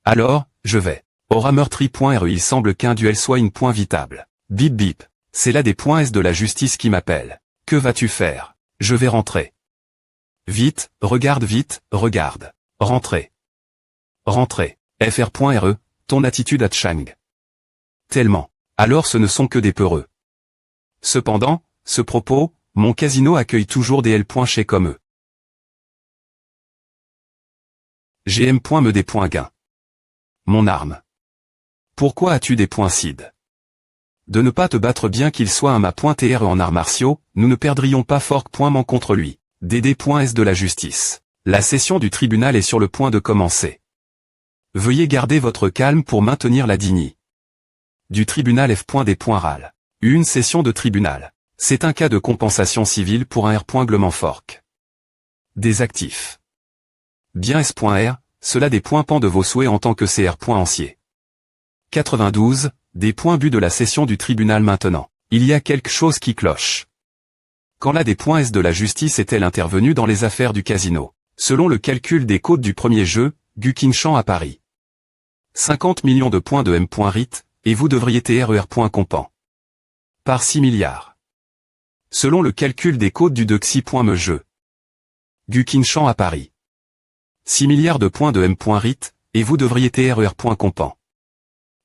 Alors, je vais. Aura meurtri.re. Il semble qu'un duel soit une point vitable. Bip bip. C'est là des points S de la justice qui m'appelle. Que vas-tu faire? Je vais rentrer. Vite, regarde vite, regarde. Rentrer. Rentrer. FR.re, ton attitude à Chang. Tellement. Alors ce ne sont que des peureux. Cependant, ce propos, mon casino accueille toujours des L. Chez comme eux. GM. Me des points gain. Mon arme. Pourquoi as-tu des points Cid? De ne pas te battre bien qu'il soit un ma.tr en arts martiaux, nous ne perdrions pas fork.ment contre lui. DD.S de la justice. La session du tribunal est sur le point de commencer. Veuillez garder votre calme pour maintenir la dignité du tribunal F.D.RAL. Une session de tribunal. C'est un cas de compensation civile pour un R.Glement fork. Des actifs. Bien S.R, cela dépend de vos souhaits en tant que CR.ancier. 92, des points but de la session du tribunal maintenant. Il y a quelque chose qui cloche. Quand la des points S de la justice est-elle intervenue dans les affaires du casino? Selon le calcul des cotes du premier jeu, Gukinchan à Paris. 50 millions de points de M.RIT, et vous devriez TRER.compan. Par 6 milliards. Selon le calcul des cotes du Dexi.me jeu. Gukinchan à Paris. 6 milliards de points de M.RIT, et vous devriez TRER.compan.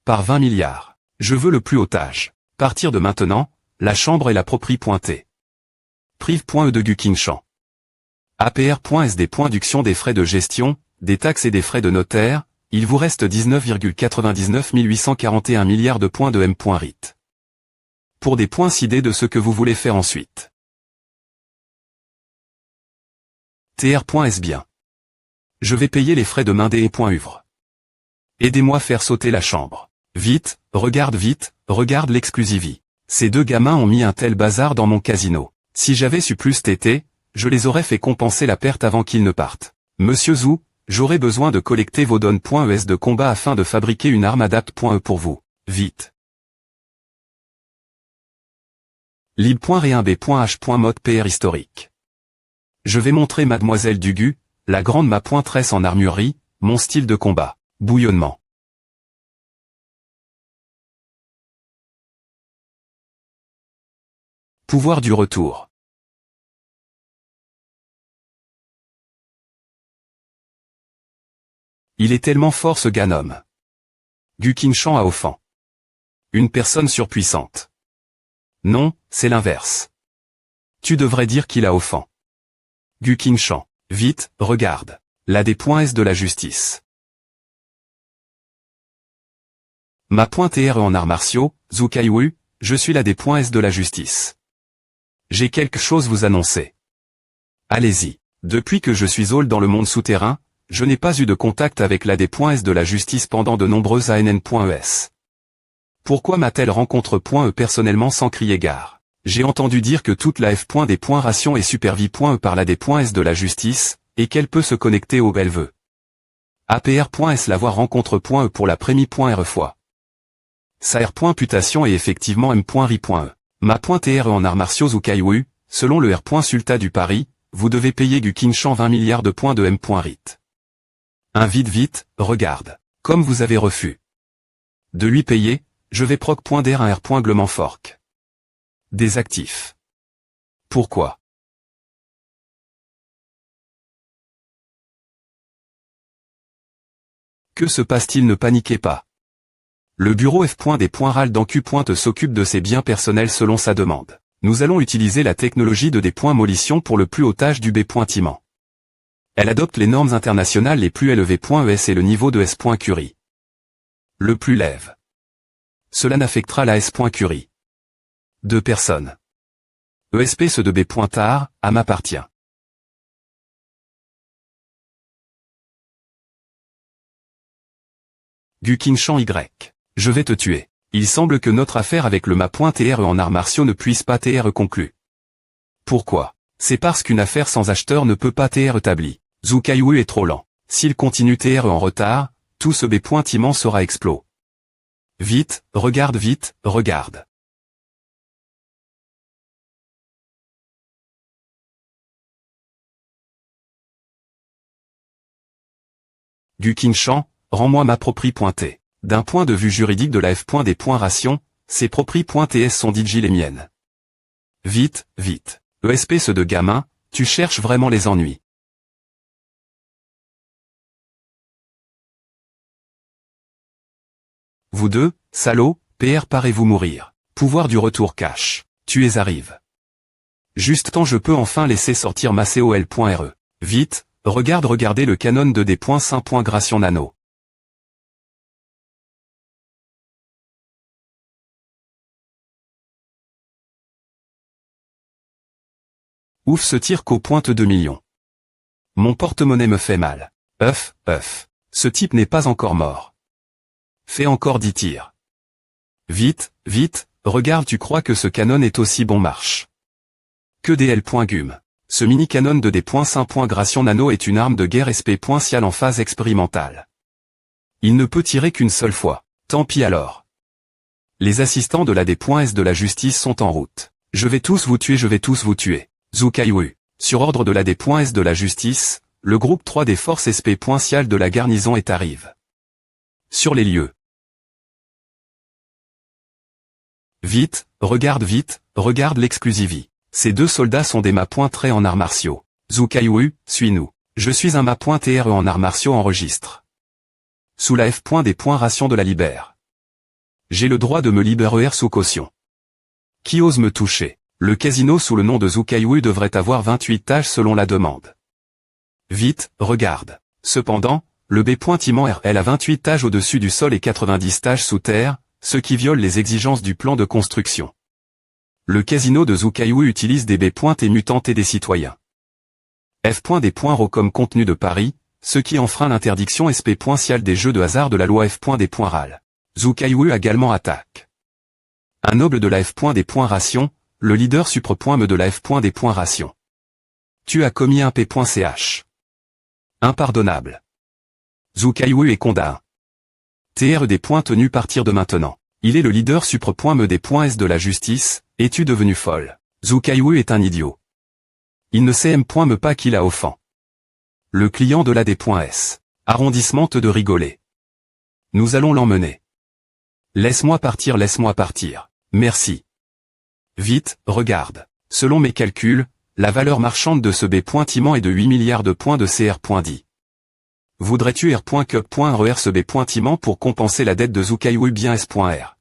Par 20 milliards. Je veux le plus haut âge. Partir de maintenant, la chambre et la proprie pointée. Prive.e de Gukinchan. APR.S des points d'uction des frais de gestion, des taxes et des frais de notaire, il vous reste 19,99 841 milliards de points de M.RIT. Pour des points cidés de ce que vous voulez faire ensuite. TR.S bien. Je vais payer les frais de main des e.uvre. Aidez-moi faire sauter la chambre. Vite, regarde l'exclusivie. Ces deux gamins ont mis un tel bazar dans mon casino. Si j'avais su plus tété, je les aurais fait compenser la perte avant qu'ils ne partent. Monsieur Zhou, j'aurais besoin de collecter vos donnes.es de combat afin de fabriquer une arme adapt.e pour vous. Vite. lib.re1b.h.mode PR historique. Je vais montrer Mademoiselle Dugu, la grande ma.tresse en armurerie, mon style de combat. Bouillonnement. Pouvoir du retour. Il est tellement fort ce ganom. Gukinchan a offend. Une personne surpuissante. Non, c'est l'inverse. Tu devrais dire qu'il a offend. Gukinchan. Vite, regarde. La des points S de la justice. Ma.TR en arts martiaux, Zukaiwu, je suis la des points S de la justice. J'ai quelque chose vous annoncer. Allez-y. Depuis que je suis all dans le monde souterrain, je n'ai pas eu de contact avec la des points S de la justice pendant de nombreuses ANN.ES. Pourquoi m'a-t-elle rencontre.E personnellement sans crier gare? J'ai entendu dire que toute la F.des points ration est supervie.E par la des points S de la justice, et qu'elle peut se connecter au elle veut. APR.S l'avoir rencontre.E pour la prémie.R fois. Sa R.putation est effectivement M.ri.E. Ma.TR en arts martiaux ou Kaiwu, selon le R.sulta du Paris, vous devez payer Gukinchan 20 milliards de points de M.RIT. Un vite, regarde. Comme vous avez refus de lui payer, je vais proc.der un R.Glement fork. Des actifs. Pourquoi? Que se passe-t-il? Ne paniquez pas. Le bureau F.des.RAL dans Q. s'occupe de ses biens personnels selon sa demande. Nous allons utiliser la technologie de des.molition pour le plus haut âge du B.Timent. Elle adopte les normes internationales les plus élevées.ES et le niveau de S.Curie. Le plus lève. Cela n'affectera la S.Curie. 2 personnes. ESP ce de B.tar, à m'appartient. Gukinchan Y. Je vais te tuer. Il semble que notre affaire avec le ma.TR en arts martiaux ne puisse pas TR conclue. Pourquoi? C'est parce qu'une affaire sans acheteur ne peut pas TR établie. Zukaiwu est trop lent. S'il continue TR en retard, tout ce B.Timent sera explos. Vite, regarde. Gukinchan, rends-moi ma proprie.t. D'un point de vue juridique de la f.des.ration, ces propries.ts sont digit les miennes. Vite, vite. ESP ce de gamin, tu cherches vraiment les ennuis. Vous deux, salauds, PR parez-vous mourir. Pouvoir du retour cash. Tu es arrive. Juste tant je peux enfin laisser sortir ma col.re. Vite, regardez le canon de D.5. Nano. Ouf ce tir qu'au pointe 2 millions. Mon porte-monnaie me fait mal. Œuf. Ce type n'est pas encore mort. Fais encore 10 tirs. Vite, regarde tu crois que ce canon est aussi bon marche. Que DL.gum. Ce mini-canon de D.5. Nano est une arme de guerre SP.cial en phase expérimentale. Il ne peut tirer qu'une seule fois. Tant pis alors. Les assistants de la D.S de la justice sont en route. Je vais tous vous tuer. Zukaiwu. Sur ordre de la D.S de la justice, le groupe 3 des forces SP.cial de la garnison est arrive. Sur les lieux. Vite, regarde l'exclusivie. Ces deux soldats sont des ma.tre en arts martiaux. Zukaiwu, suis-nous. Je suis un ma.tre en arts martiaux en registre. Sous la f.des.ration de la libère. J'ai le droit de me libérer sous caution. Qui ose me toucher? Le casino sous le nom de Zukaiwu devrait avoir 28 tâches selon la demande. Vite, regarde. Cependant, le B.Timent RL a 28 tâches au-dessus du sol et 90 tâches sous terre, ce qui viole les exigences du plan de construction. Le casino de Zukaiwu utilise des B.T mutants et des citoyens. F.des.ro comme contenu de Paris, ce qui enfreint l'interdiction SP.cial des jeux de hasard de la loi F.des.ral. Zukaiwu également attaque. Un noble de la F.des.ration, le leader supre.me de la F.des.ration. Tu as commis un P.ch. Impardonnable. Zukaiwu est condamné. TR des points tenus partir de maintenant. Il est le leader supre.me des .s de la justice, es-tu devenu folle? Zukaiwu est un idiot. Il ne sait me pas qu'il a offend. Le client de la D.S. Arrondissement te de rigoler. Nous allons l'emmener. Laisse-moi partir. Merci. Vite, regarde. Selon mes calculs, la valeur marchande de ce B.Timent est de 8 milliards de points de CR.10. Voudrais-tu R.Cup.RER ce B.Timent pour compenser la dette de Zukaiwu bien S.R?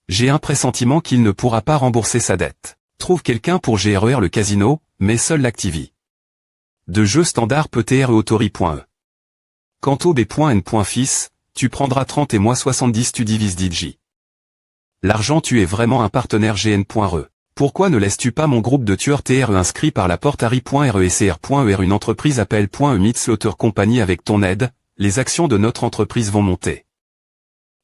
J'ai un pressentiment qu'il ne pourra pas rembourser sa dette. Trouve quelqu'un pour GRER le casino, mais seul l'Activi. De jeu standard peut TR Autori.e. Quant au B.N.Fils, tu prendras 30 et moi 70 tu divises DJ. L'argent tu es vraiment un partenaire GN.re. Pourquoi ne laisses-tu pas mon groupe de tueurs TRE inscrit par la porte Harry.re et CR.er une entreprise appel.e Slaughter Company avec ton aide, les actions de notre entreprise vont monter.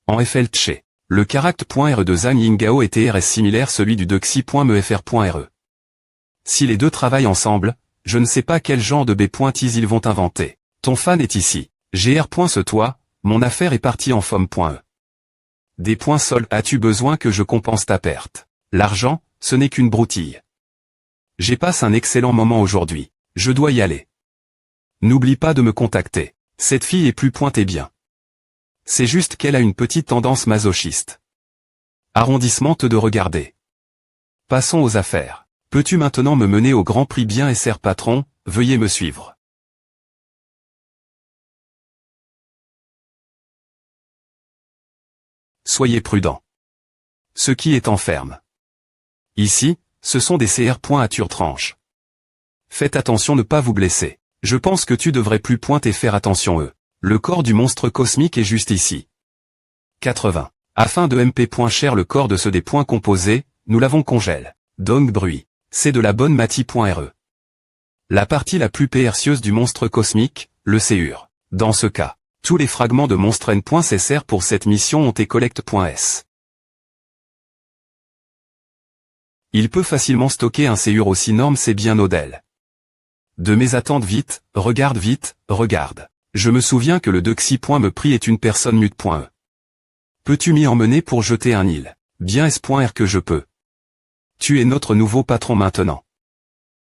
En FLTche, le Caract.re de Zhang Yingao et TR est similaire celui du Duxi.mefr.re. Si les deux travaillent ensemble, je ne sais pas quel genre de B.Tis ils vont inventer. Ton fan est ici. GR. Toi, mon affaire est partie en FOM.e. Des points sol, as-tu besoin que je compense ta perte? L'argent, ce n'est qu'une broutille. J'ai passé un excellent moment aujourd'hui. Je dois y aller. N'oublie pas de me contacter. Cette fille est plus pointée bien. C'est juste qu'elle a une petite tendance masochiste. Arrondissement te de regarder. Passons aux affaires. Peux-tu maintenant me mener au Grand Prix bien SR patron, veuillez me suivre. Soyez prudent. Ce qui est en ferme. Ici, ce sont des CR. Tranche. Faites attention ne pas vous blesser. Je pense que tu devrais plus pointer faire attention eux. Le corps du monstre cosmique est juste ici. 80. Afin de MP.cher le corps de ce des points composés, nous l'avons congèle. Donc bruit. C'est de la bonne mati.re. La partie la plus précieuse du monstre cosmique, le CUR. Dans ce cas, tous les fragments de monstre N.CSR pour cette mission ont été collect.s. Il peut facilement stocker un CUR aussi énorme c'est bien Nodel. De mes attentes vite, regarde. Je me souviens que le Duxi.me prix est une personne mute.e. Peux-tu m'y emmener pour jeter un île? Bien S.R que je peux. Tu es notre nouveau patron maintenant.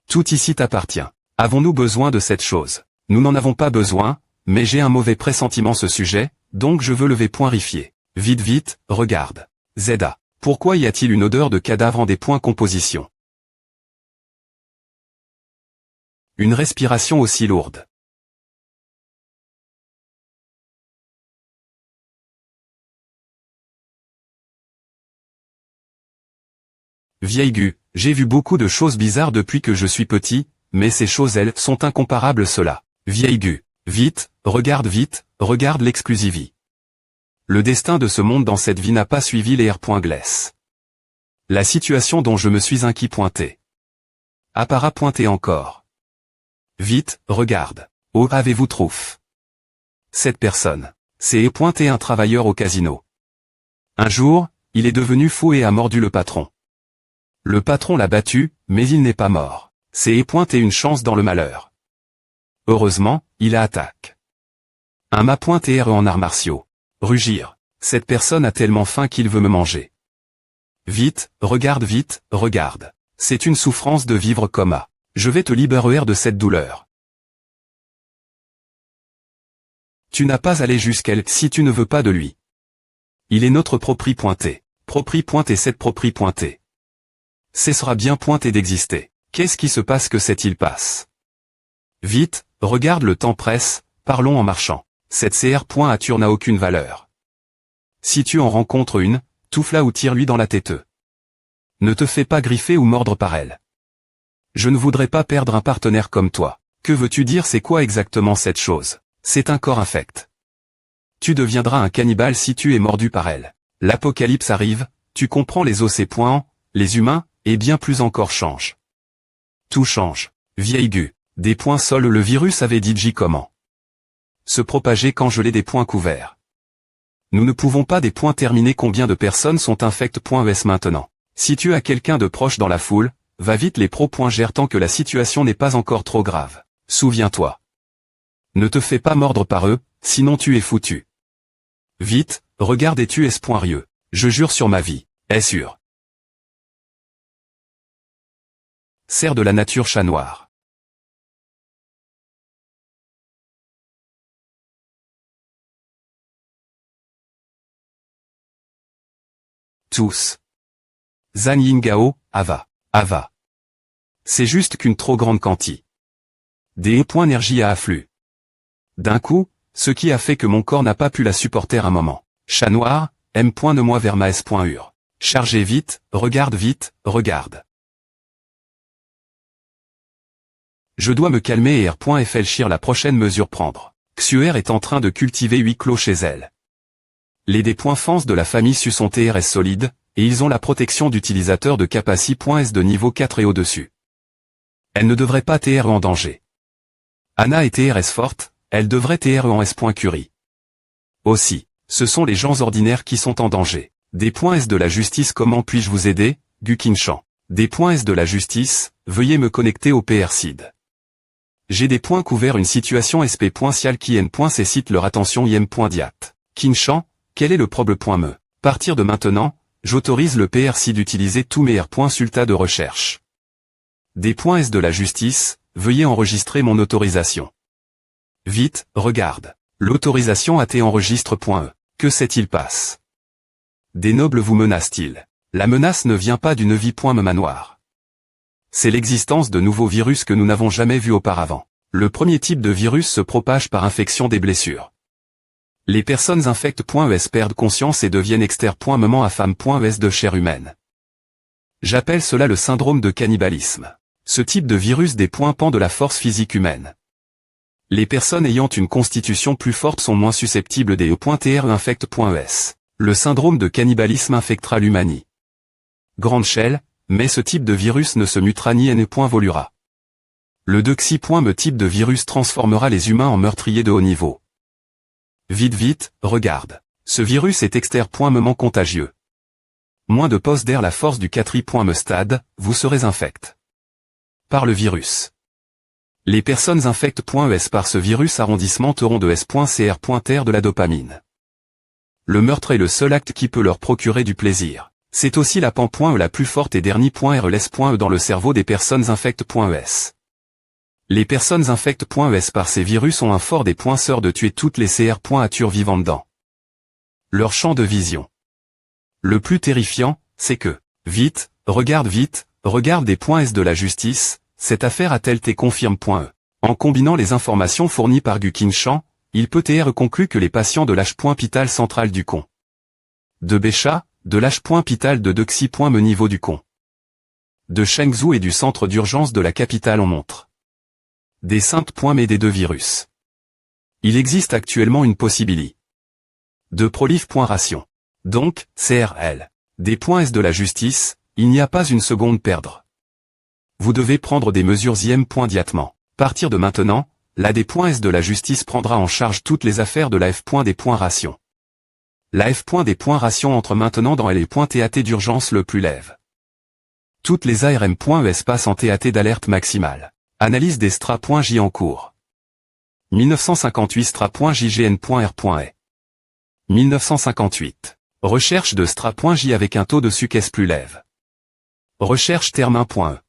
Tout ici t'appartient. Avons-nous besoin de cette chose? Nous n'en avons pas besoin, mais j'ai un mauvais pressentiment ce sujet, donc je veux vérifier. Vite, regarde. ZA. Pourquoi y a-t-il une odeur de cadavre en des points composition? Une respiration aussi lourde. Vieille Gu, j'ai vu beaucoup de choses bizarres depuis que je suis petit, mais ces choses elles sont incomparables cela. Vieille Gu, vite, regarde l'exclusivie. Le destin de ce monde dans cette vie n'a pas suivi les R.Gless. La situation dont je me suis inquiet pointé. Appara pointé encore. Vite, regarde. Oh, avez-vous trouf? Cette personne. C'est pointé un travailleur au casino. Un jour, il est devenu fou et a mordu le patron. Le patron l'a battu, mais il n'est pas mort. C'est pointé une chance dans le malheur. Heureusement, il a attaque. Un m'a pointé en arts martiaux. Rugir. Cette personne a tellement faim qu'il veut me manger. Vite, regarde. C'est une souffrance de vivre coma. Je vais te libérer de cette douleur. Tu n'as pas allé jusqu'elle si tu ne veux pas de lui. Il est notre propri pointé. Cette propri pointé. Cessera bien pointé d'exister. Qu'est-ce qui se passe que il passe? Vite, regarde le temps presse, parlons en marchant. Cette CR.ature n'a aucune valeur. Si tu en rencontres une, touffe-la ou tire-lui dans la tête. Ne te fais pas griffer ou mordre par elle. Je ne voudrais pas perdre un partenaire comme toi. Que veux-tu dire? C'est quoi exactement cette chose? C'est un corps infect. Tu deviendras un cannibale si tu es mordu par elle. L'apocalypse arrive, tu comprends les os et points, les humains, et bien plus encore changent. Tout change. Vieille Gu. Des points seuls le virus avait dit J comment se propager quand je l'ai des points couverts. Nous ne pouvons pas des points terminer combien de personnes sont infect.es maintenant. Si tu as quelqu'un de proche dans la foule, va vite les pro.gère tant que la situation n'est pas encore trop grave. Souviens-toi. Ne te fais pas mordre par eux, sinon tu es foutu. Vite, regarde et tu es rieux. Je jure sur ma vie, est sûr. Serre de la nature chat noir. Tous. Zan Yingao, Ava. C'est juste qu'une trop grande quantité. Des points énergie à afflux. D'un coup, ce qui a fait que mon corps n'a pas pu la supporter un moment. Chat noir, M.ne-moi vers ma S.ur. Chargez vite, regarde. Je dois me calmer et R.fléchir la prochaine mesure prendre. Xuer est en train de cultiver 8 clos chez elle. Les D.fans de la famille Su sont TRS solides, et ils ont la protection d'utilisateurs de Capaci.s de niveau 4 et au-dessus. Elle ne devrait pas TR en danger. Anna est TRS forte, elle devrait TR en S.Curie. Aussi, ce sont les gens ordinaires qui sont en danger. D.S de la justice. Comment puis-je vous aider, Gukinchan? D.S de la justice, veuillez me connecter au PRCID. J'ai des points couverts une situation SP.cial qui n.cite leur attention im.diat. Kinchan, quel est le problème? Partir de maintenant, j'autorise le PRCID d'utiliser tous mes R.sultas de recherche. D.S de la justice, veuillez enregistrer mon autorisation. Vite, regarde. L'autorisation a été enregistre.e. Que s'est-il passe? Des nobles vous menacent-ils? La menace ne vient pas d'une vie. Me manoir. C'est l'existence de nouveaux virus que nous n'avons jamais vus auparavant. Le premier type de virus se propage par infection des blessures. Les personnes infectes.es perdent conscience et deviennent exter.ment à femme.es de chair humaine. J'appelle cela le syndrome de cannibalisme. Ce type de virus dépend de la force physique humaine. Les personnes ayant une constitution plus forte sont moins susceptibles des E.tr infect.es. Le syndrome de cannibalisme infectera l'humanie. Grande shell, mais ce type de virus ne se mutera ni n.volura. Le Dexy.me type de virus transformera les humains en meurtriers de haut niveau. Vite, regarde. Ce virus est exter.ment contagieux. Moins de poste d'air la force du 4i.me stade, vous serez infect. Par le virus. Les personnes infect.es par ce virus arrondissement auront de S.cr.ter de la dopamine. Le meurtre est le seul acte qui peut leur procurer du plaisir. C'est aussi la pan.e la plus forte et dernier.r les.e dans le cerveau des personnes infect.es. Les personnes infectes.es par ces virus ont un fort des sœurs de tuer toutes les CR.atures vivant dedans. Leur champ de vision. Le plus terrifiant, c'est que, vite regarde des S de la justice, cette affaire a-t-elle été confirme.e. En combinant les informations fournies par Gukinshan, il peut être conclu que les patients de l'H.hôpital central du Con. De Bécha, de l'H.hôpital de Dexi.me niveau du Con. De Chengzhou et du centre d'urgence de la capitale on montre. Des Saintes.me des deux virus. Il existe actuellement une possibilité. De prolif.ration. Donc, CRL. Des S de la justice, il n'y a pas une seconde perdre. Vous devez prendre des mesures immédiatement. Partir de maintenant, la S de la justice prendra en charge toutes les affaires de la F.ration. La F.ration entre maintenant dans les.TAT d'urgence le plus lève. Toutes les ARM.es passent en TAT d'alerte maximale. Analyse des Stra.j en cours. 1958 Stra.jgn.r.e. 1958. Recherche de Stra.j avec un taux de succès plus lève. Recherche termin.e.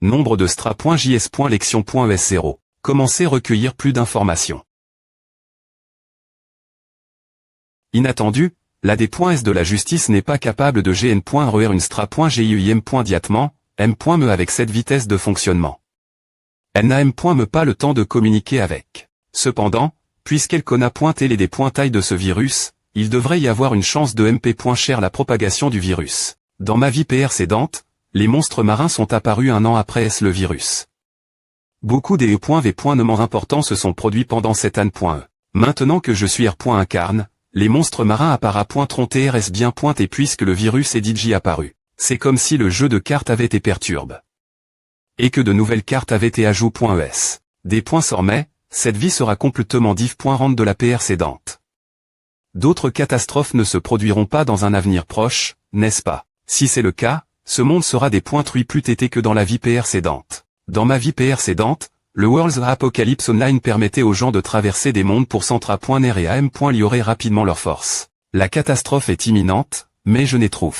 Nombre de Stra.js.lection.es 0. Commencez recueillir plus d'informations. Inattendu, la S de la justice n'est pas capable de gn.reur une Stra.giim.diatement, m.me avec cette vitesse de fonctionnement. Elle n'a m.me pas le temps de communiquer avec. Cependant, puisqu'elle connaît les des tailles de ce virus, il devrait y avoir une chance de mp.cher la propagation du virus. Dans ma vie précédente, les monstres marins sont apparus un an après le virus. Beaucoup des événements importants se sont produits pendant cette année.e. Maintenant que je suis R.incarne, les monstres marins appara.trs bien et puisque le virus est DJ apparu. C'est comme si le jeu de cartes avait été perturbé. Et que de nouvelles cartes avaient été ajout.es. Des sormets, cette vie sera complètement diff.rente de la précédente. D'autres catastrophes ne se produiront pas dans un avenir proche, n'est-ce pas? Si c'est le cas, ce monde sera des truies plus tétés que dans la vie précédente. Dans ma vie précédente, le World's Apocalypse Online permettait aux gens de traverser des mondes pour Centra.ner et AM.liorer rapidement leur force. La catastrophe est imminente, mais je n'ai trouvé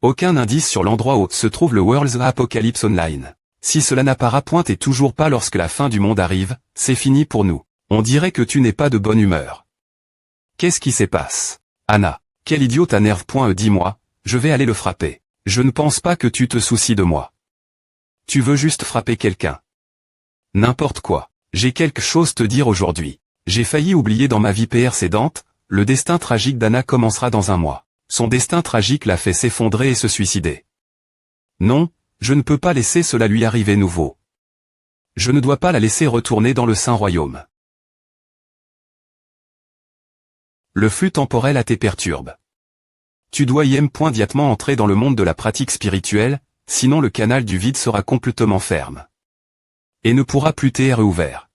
aucun indice sur l'endroit où se trouve le World's Apocalypse Online. Si cela n'apparaît toujours pas lorsque la fin du monde arrive, c'est fini pour nous. On dirait que tu n'es pas de bonne humeur. Qu'est-ce qui se passe? Anna, quel idiot t'énerve.e dis-moi, je vais aller le frapper. Je ne pense pas que tu te soucies de moi. Tu veux juste frapper quelqu'un. N'importe quoi. J'ai quelque chose te dire aujourd'hui. J'ai failli oublier dans ma vie précédente, le destin tragique d'Anna commencera dans un mois. Son destin tragique l'a fait s'effondrer et se suicider. Non, je ne peux pas laisser cela lui arriver nouveau. Je ne dois pas la laisser retourner dans le Saint-Royaume. Le flux temporel a tes perturbe. Tu dois immédiatement entrer dans le monde de la pratique spirituelle, sinon le canal du vide sera complètement ferme. Et ne pourra plus t'être ouvert.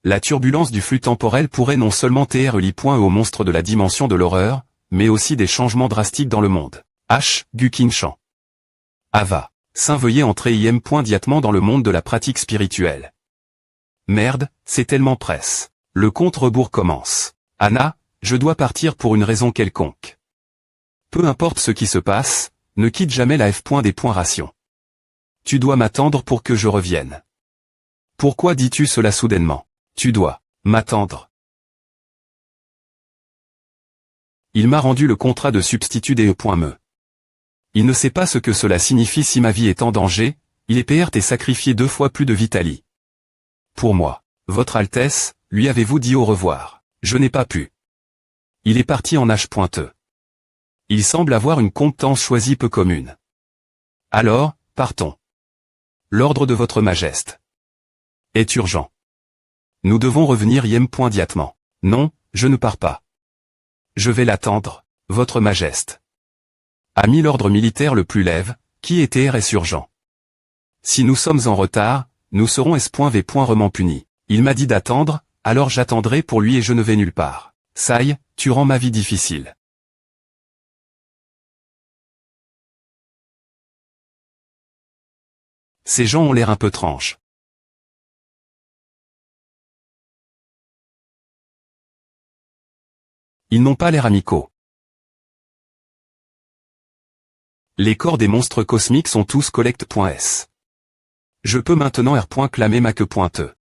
La turbulence du flux temporel pourrait non seulement t'être au monstre de la dimension de l'horreur, mais aussi des changements drastiques dans le monde. H. Gukinshan. Ava. Saint veuillez entrer immédiatement dans le monde de la pratique spirituelle. Merde, c'est tellement presse. Le compte-rebours commence. Anna, je dois partir pour une raison quelconque. Peu importe ce qui se passe, ne quitte jamais la F.ration. Tu dois m'attendre pour que je revienne. Pourquoi dis-tu cela soudainement? Tu dois m'attendre. Il m'a rendu le contrat de substitut des E.me. Il ne sait pas ce que cela signifie si ma vie est en danger, il est perte et sacrifié 2 fois plus de Vitali. Pour moi, Votre Altesse, lui avez-vous dit au revoir? Je n'ai pas pu. Il est parti en H.E. Il semble avoir une compétence choisie peu commune. Alors, partons. L'ordre de votre Majesté est urgent. Nous devons revenir immédiatement. Non, je ne pars pas. Je vais l'attendre, votre Majesté. A mis l'ordre militaire le plus lève, qui était RS urgent. Si nous sommes en retard, nous serons S.V. Rement punis. Il m'a dit d'attendre, alors j'attendrai pour lui et je ne vais nulle part. Saï, tu rends ma vie difficile. Ces gens ont l'air un peu tranches. Ils n'ont pas l'air amicaux. Les corps des monstres cosmiques sont tous collecte.s. Je peux maintenant clamer ma queue pointe.